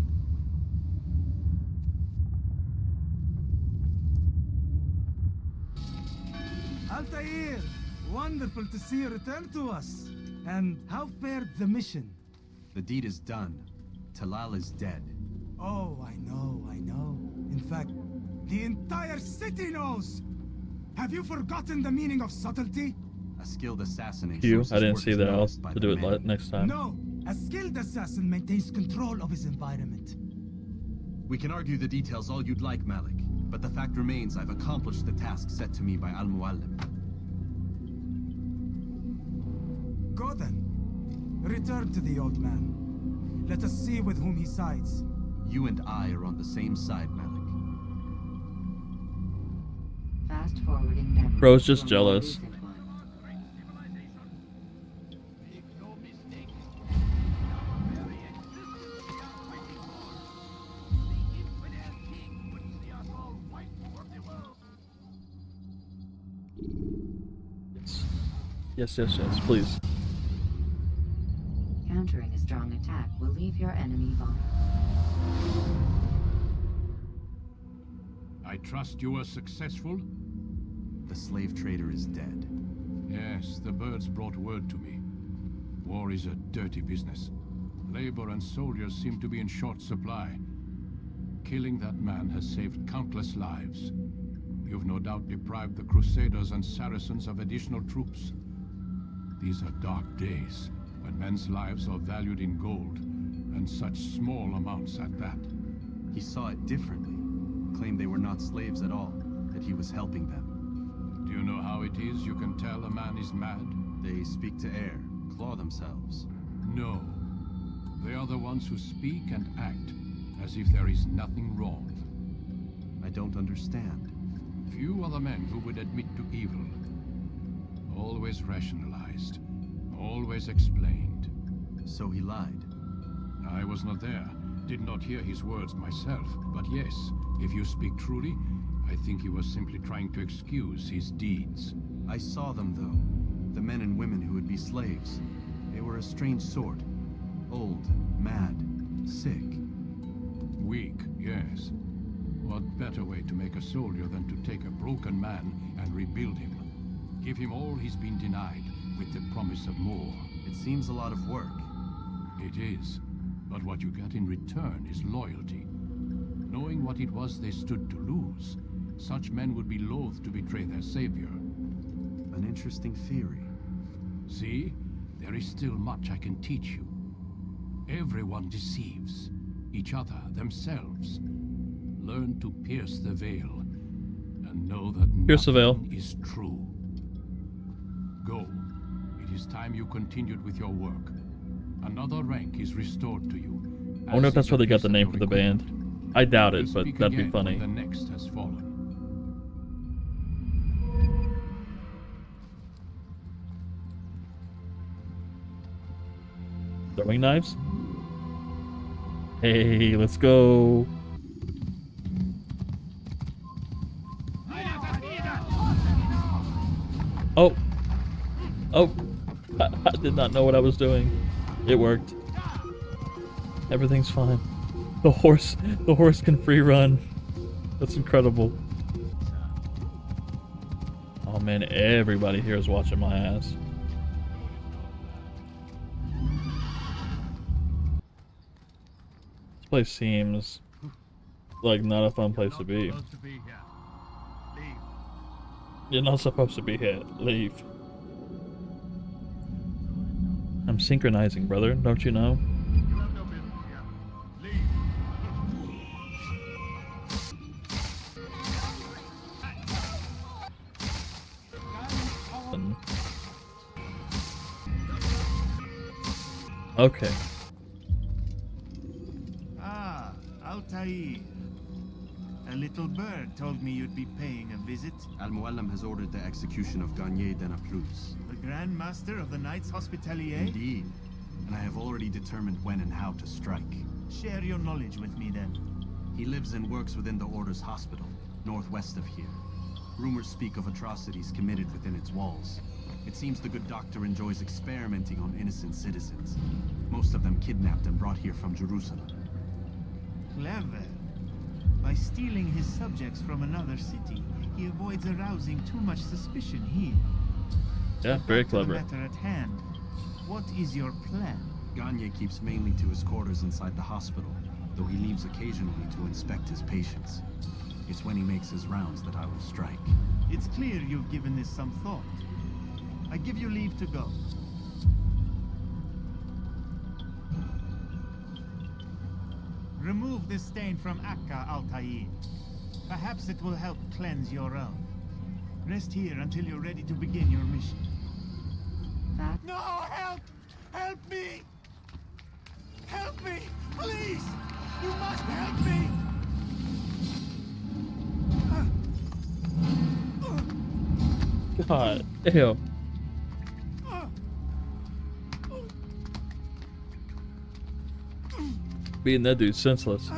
Altair! Wonderful to see you return to us. And how fared the mission? The deed is done. Talal is dead. Oh, I know, I know. In fact, the entire city knows! Have you forgotten the meaning of subtlety? A skilled assassin Q, ensures I his didn't work see is that. I'll noticed by have to the do it many. next time. No! A skilled assassin maintains control of his environment. We can argue the details all you'd like, Malik. But the fact remains I've accomplished the task set to me by Al-Muallim. Go then. Return to the old man. Let us see with whom he sides. You and I are on the same side, Malik. Fast forwarding memory. Bro's just to a more jealous. recent one. Yes, please. Countering a strong attack will leave your enemy vulnerable. I trust you were successful? The slave trader is dead. Yes, the birds brought word to me. War is a dirty business. Labor and soldiers seem to be in short supply. Killing that man has saved countless lives. You've no doubt deprived the Crusaders and Saracens of additional troops. These are dark days, when men's lives are valued in gold, and such small amounts at that. He saw it differently. Claimed they were not slaves at all, that he was helping them. Do you know how it is you can tell a man is mad? They speak to air, claw themselves. No. They are the ones who speak and act as if there is nothing wrong. I don't understand. Few are the men who would admit to evil. Always rationalized. Always explained. So he lied. I was not there. Did not hear his words myself. But yes, if you speak truly, I think he was simply trying to excuse his deeds. I saw them, though. The men and women who would be slaves. They were a strange sort. Old, mad, sick. Weak, yes. What better way to make a soldier than to take a broken man and rebuild him? Give him all he's been denied, with the promise of more. It seems a lot of work. It is. But what you get in return is loyalty. Knowing what it was they stood to lose, such men would be loath to betray their savior. An interesting theory. See? There is still much I can teach you. Everyone deceives. Each other, themselves. Learn to pierce the veil, and know that Pierce the veil. nothing is true. Go. It is time you continued with your work. Another rank is restored to you. I wonder if that's where they got the name for the band. I doubt it, but that'd be funny. The next has fallen. Throwing knives? Hey, let's go. Oh. Oh. I did not know what I was doing. It worked. Everything's fine. The horse can free run. That's incredible. Oh man, everybody here is watching my ass. This place seems like not a fun place to be. You're not supposed to be here. Leave. I'm synchronizing, brother. Don't you know? Okay. Ah, Altair. A little bird told me you'd be paying a visit. Al-Muallim has ordered the execution of Garnier de Naplouse. The Grand Master of the Knights Hospitalier? Indeed. And I have already determined when and how to strike. Share your knowledge with me then. He lives and works within the Order's hospital, northwest of here. Rumors speak of atrocities committed within its walls. It seems the good doctor enjoys experimenting on innocent citizens. Most of them kidnapped and brought here from Jerusalem. Clever. By stealing his subjects from another city, he avoids arousing too much suspicion here. Yeah, very Back to the clever. matter at hand. What is your plan? Garnier keeps mainly to his quarters inside the hospital, though he leaves occasionally to inspect his patients. It's when he makes his rounds that I will strike. It's clear you've given this some thought. I give you leave to go. Remove this stain from Akka, Altair. Perhaps it will help cleanse your own. Rest here until you're ready to begin your mission. No, help! Help me! Help me! Please! You must help me! God, ew. Being that dude senseless.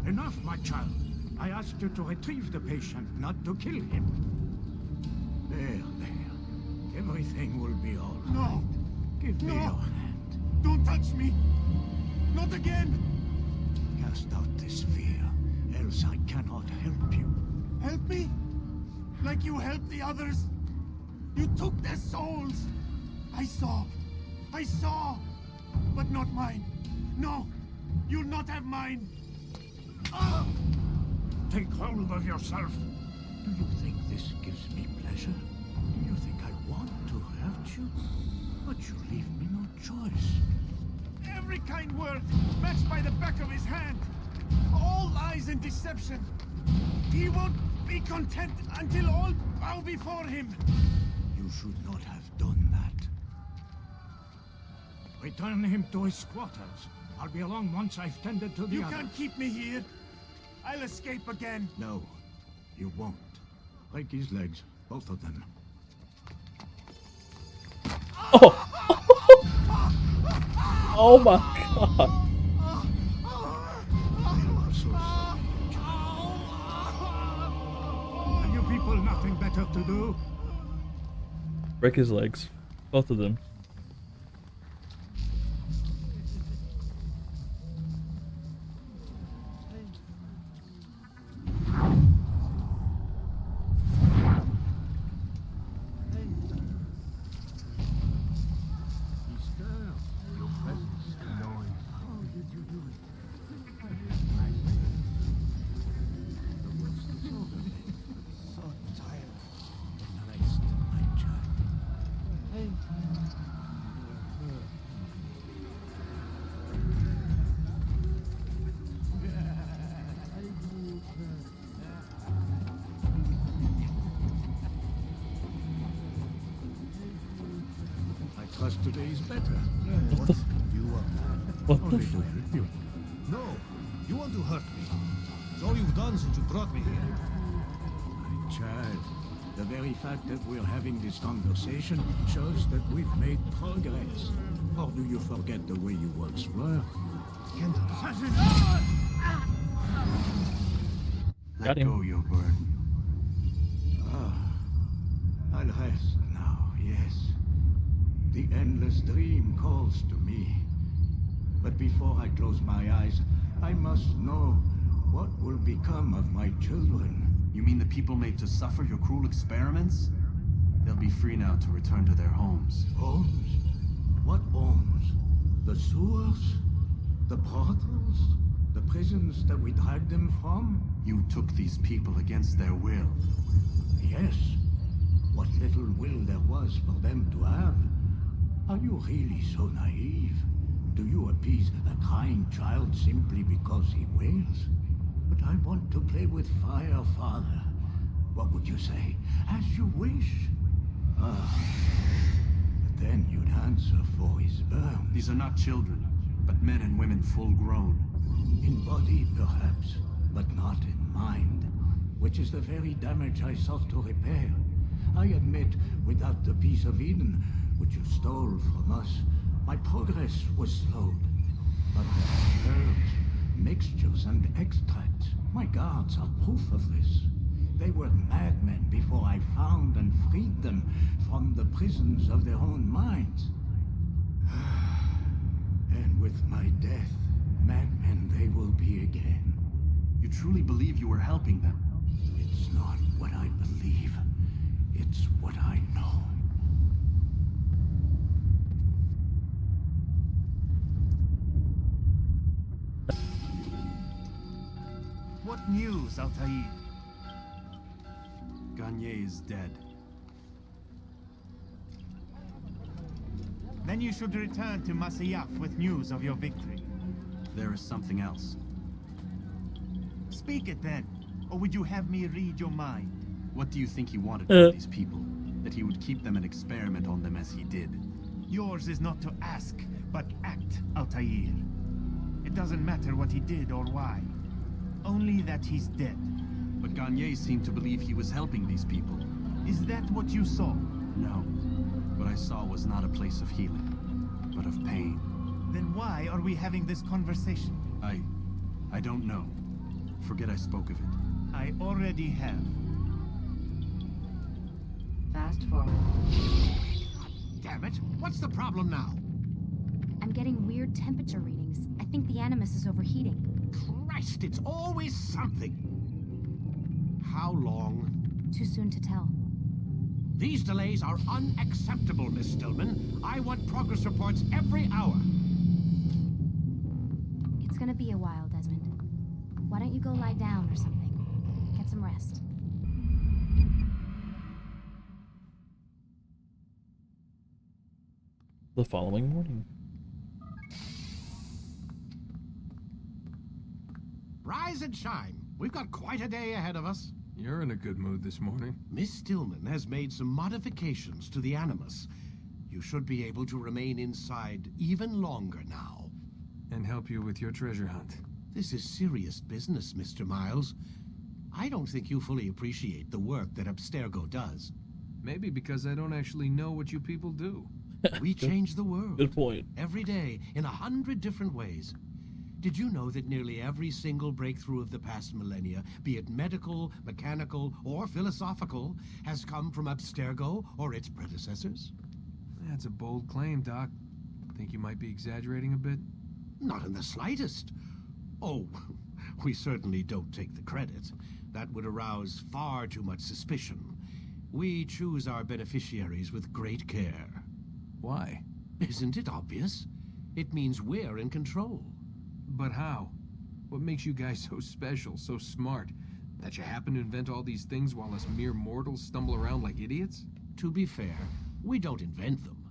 Enough, my child. I asked you to retrieve the patient, not to kill him. There. Everything will be all right. No! Give me No. your hand. Don't touch me! Not again! Cast out this fear, else I cannot help you. Help me? Like you helped the others? You took their souls! I saw, but not mine. No, you'll not have mine. Take hold of yourself. Do you think this gives me pleasure? Do you think I want to hurt you? But you leave me no choice. Every kind word matched by the back of his hand. All lies and deception. He won't be content until all bow before him. You should not have done that. Return him to his quarters. I'll be along once I've tended to the You others. can't keep me here. I'll escape again. No, you won't. Break his legs, both of them. Oh! Oh my god! I'm so sorry. Have you people nothing better to do? Break his legs. Both of them. I trust today is better. What the? You What only the? to help you. No, you want to hurt me. It's all you've done since you brought me here. My child, the very fact that we're having this conversation shows that we've made progress. Or do you forget the way you once were? Can't Got him. Let go your burden. I'll rest now, yes. The endless dream calls to me. But before I close my eyes, I must know what will become of my children. You mean the people made to suffer your cruel experiments? They'll be free now to return to their homes. Homes? What homes? The sewers? The brothels? The prisons that we dragged them from? You took these people against their will. Yes. What little will there was for them to have. Are you really so naive? Do you appease a crying child simply because he wails? But I want to play with fire, Father. What would you say? As you wish. Ah. But then you'd answer for his burn. These are not children, but men and women full grown. In body, perhaps, but not in mind. Which is the very damage I sought to repair. I admit, without the piece of Eden, which you stole from us, my progress was slowed. But the herbs, mixtures, and extracts, my guards are proof of this. They were madmen before I found and freed them from the prisons of their own minds. And with my death, madmen they will be again. You truly believe you were helping them? It's not what I believe. It's what I know. What news, Altair? Gagne is dead. Then you should return to Masyaf with news of your victory. There is something else. Speak it then, or would you have me read your mind? What do you think he wanted from these people? That he would keep them and experiment on them as he did? Yours is not to ask, but act, Altair. It doesn't matter what he did or why. Only that he's dead. But Gagne seemed to believe he was helping these people. Is that what you saw? No. What I saw was not a place of healing, but of pain. Then why are we having this conversation? I don't know. Forget I spoke of it. I already have. Fast forward. Damn it! What's the problem now? I'm getting weird temperature readings. I think the Animus is overheating. Christ, it's always something! How long? Too soon to tell. These delays are unacceptable, Miss Stillman. I want progress reports every hour. It's gonna be a while, Desmond. Why don't you go lie down or something? Get some rest. The following morning. Rise and shine. We've got quite a day ahead of us. You're in a good mood this morning. Miss Stillman has made some modifications to the Animus. You should be able to remain inside even longer now. And help you with your treasure hunt. This is serious business, Mr. Miles. I don't think you fully appreciate the work that Abstergo does. Maybe because I don't actually know what you people do. We change the world. Good point. Every day, in 100 different ways. Did you know that nearly every single breakthrough of the past millennia, be it medical, mechanical, or philosophical, has come from Abstergo or its predecessors? That's a bold claim, Doc. Think you might be exaggerating a bit? Not in the slightest. Oh, we certainly don't take the credit. That would arouse far too much suspicion. We choose our beneficiaries with great care. Why? Isn't it obvious? It means we're in control. But how? What makes you guys so special, so smart? That you happen to invent all these things while us mere mortals stumble around like idiots? To be fair, we don't invent them.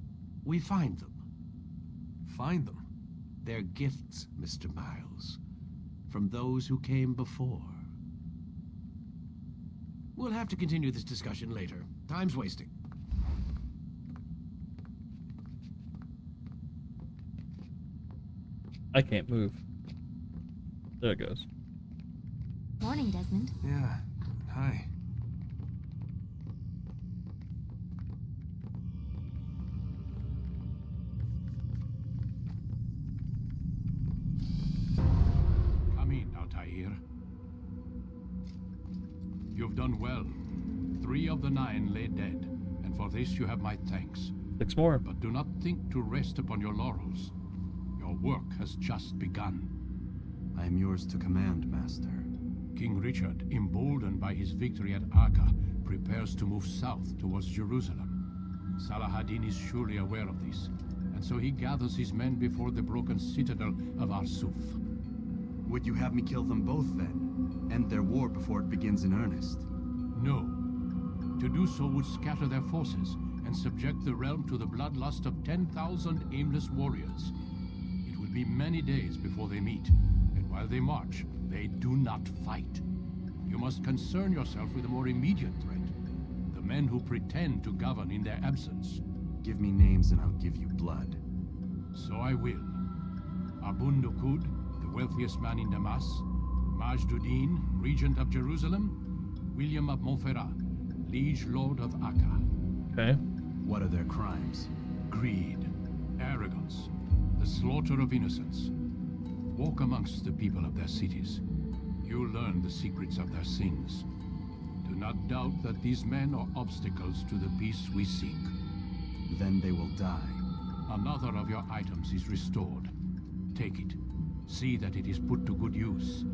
We find them. Find them? They're gifts, Mr. Miles. From those who came before. We'll have to continue this discussion later. Time's wasting. I can't move. There it goes. Morning, Desmond. Yeah. Hi. Come in, Altair. You've done well. 3 of the 9 lay dead, and for this you have my thanks. 6 more. But do not think to rest upon your laurels. Your work has just begun. I am yours to command, Master. King Richard, emboldened by his victory at Acre, prepares to move south towards Jerusalem. Salah-ad-Din is surely aware of this, and so he gathers his men before the broken citadel of Arsuf. Would you have me kill them both then? End their war before it begins in earnest? No. To do so would scatter their forces and subject the realm to the bloodlust of 10,000 aimless warriors. It will be many days before they meet, and while they march, They do not fight. You must concern yourself with a more immediate threat. The men who pretend to govern in their absence. Give me names and I'll give you blood. So I will. Abun Nukud, the wealthiest man in Damas. Majduddin, regent of Jerusalem. William of Montferrat, liege lord of Akka. Okay. What are their crimes? Greed, arrogance, the slaughter of innocents. Walk amongst the people of their cities. You'll learn the secrets of their sins. Do not doubt that these men are obstacles to the peace we seek. Then they will die. Another of your items is restored. Take it. See that it is put to good use.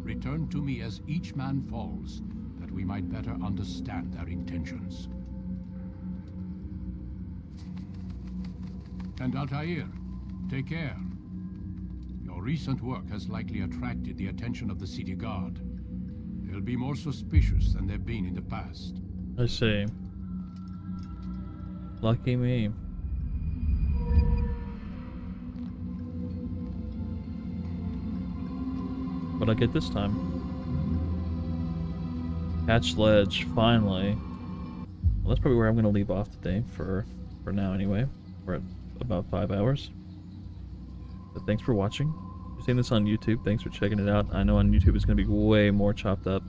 Return to me as each man falls, that we might better understand their intentions. And Altair, take care. Your recent work has likely attracted the attention of the city guard. They'll be more suspicious than they've been in the past. I see. Lucky me. What'd I get this time? Hatch ledge, finally. Well, that's probably where I'm going to leave off today for now anyway. We're at about 5 hours. But thanks for watching. If you're seeing this on YouTube, thanks for checking it out. I know on YouTube it's going to be way more chopped up.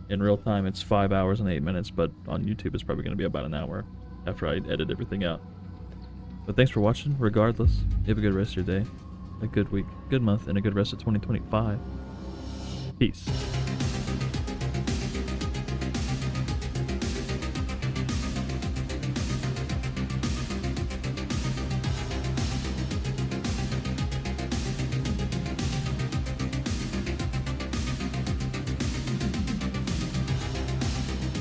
In real time it's 5 hours and 8 minutes, but on YouTube it's probably going to be about an hour after I edit everything out. But thanks for watching, regardless. You have a good rest of your day, a good week, good month, and a good rest of 2025. Peace.